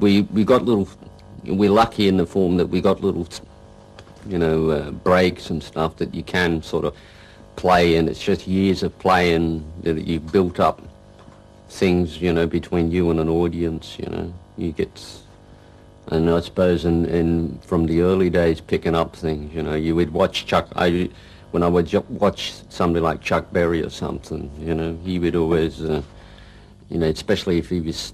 we got little. We're lucky in the form that we got little, breaks and stuff that you can sort of play, and it's just years of playing that you built up things, between you and an audience. You get, and I suppose in from the early days picking up things, you would watch when I would watch somebody like Chuck Berry or something, he would always, especially if he was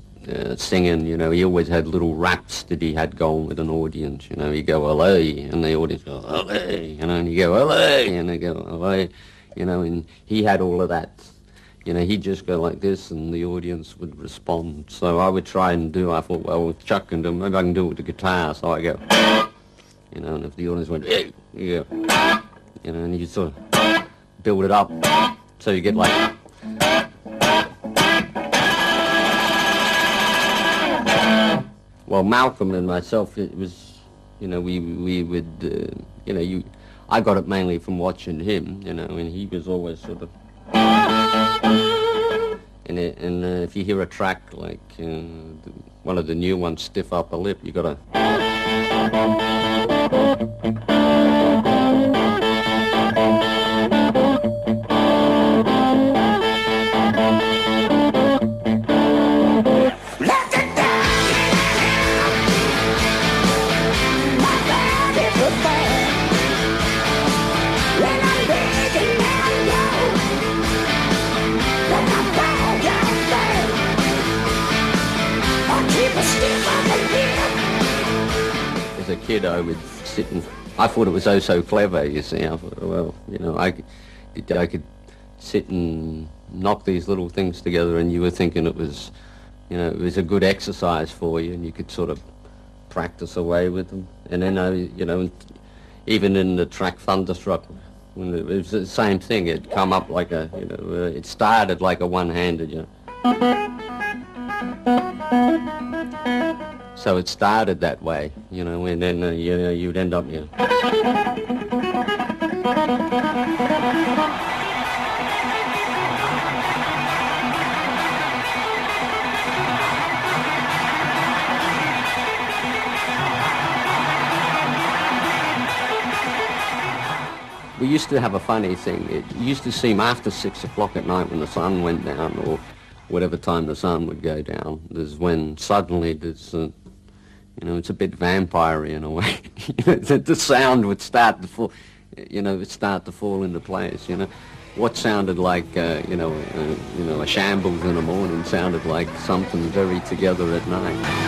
singing, he always had little raps that he had going with an audience, he'd go, "Hello," and the audience go, "Hello," and you go, "Hello," and they go, "Hello," and he had all of that. He'd just go like this, and the audience would respond. So I would try and I thought, well, if Chuck can do it, maybe I can do it with the guitar. So I go, and if the audience went, "Hey," you go, and you sort of build it up. So you get like, well, Malcolm and myself, it was, we would, I got it mainly from watching him, and he was always sort of, and if you hear a track like one of the new ones, Stiff Upper Lip, you got to, as a kid, I would sit and I thought it was so clever. You see, I thought, well, I could sit and knock these little things together, and you were thinking it was, it was a good exercise for you, and you could sort of practice away with them. And then even in the track Thunderstruck, when it was the same thing. It'd come up like a, it started like a one-handed, So it started that way, and then, you'd end up, We used to have a funny thing. It used to seem after 6 o'clock at night when the sun went down, or whatever time the sun would go down, there's when suddenly there's, it's a bit vampire-y in a way. The sound would start to fall, fall into place. What sounded like, a shambles in the morning sounded like something very together at night.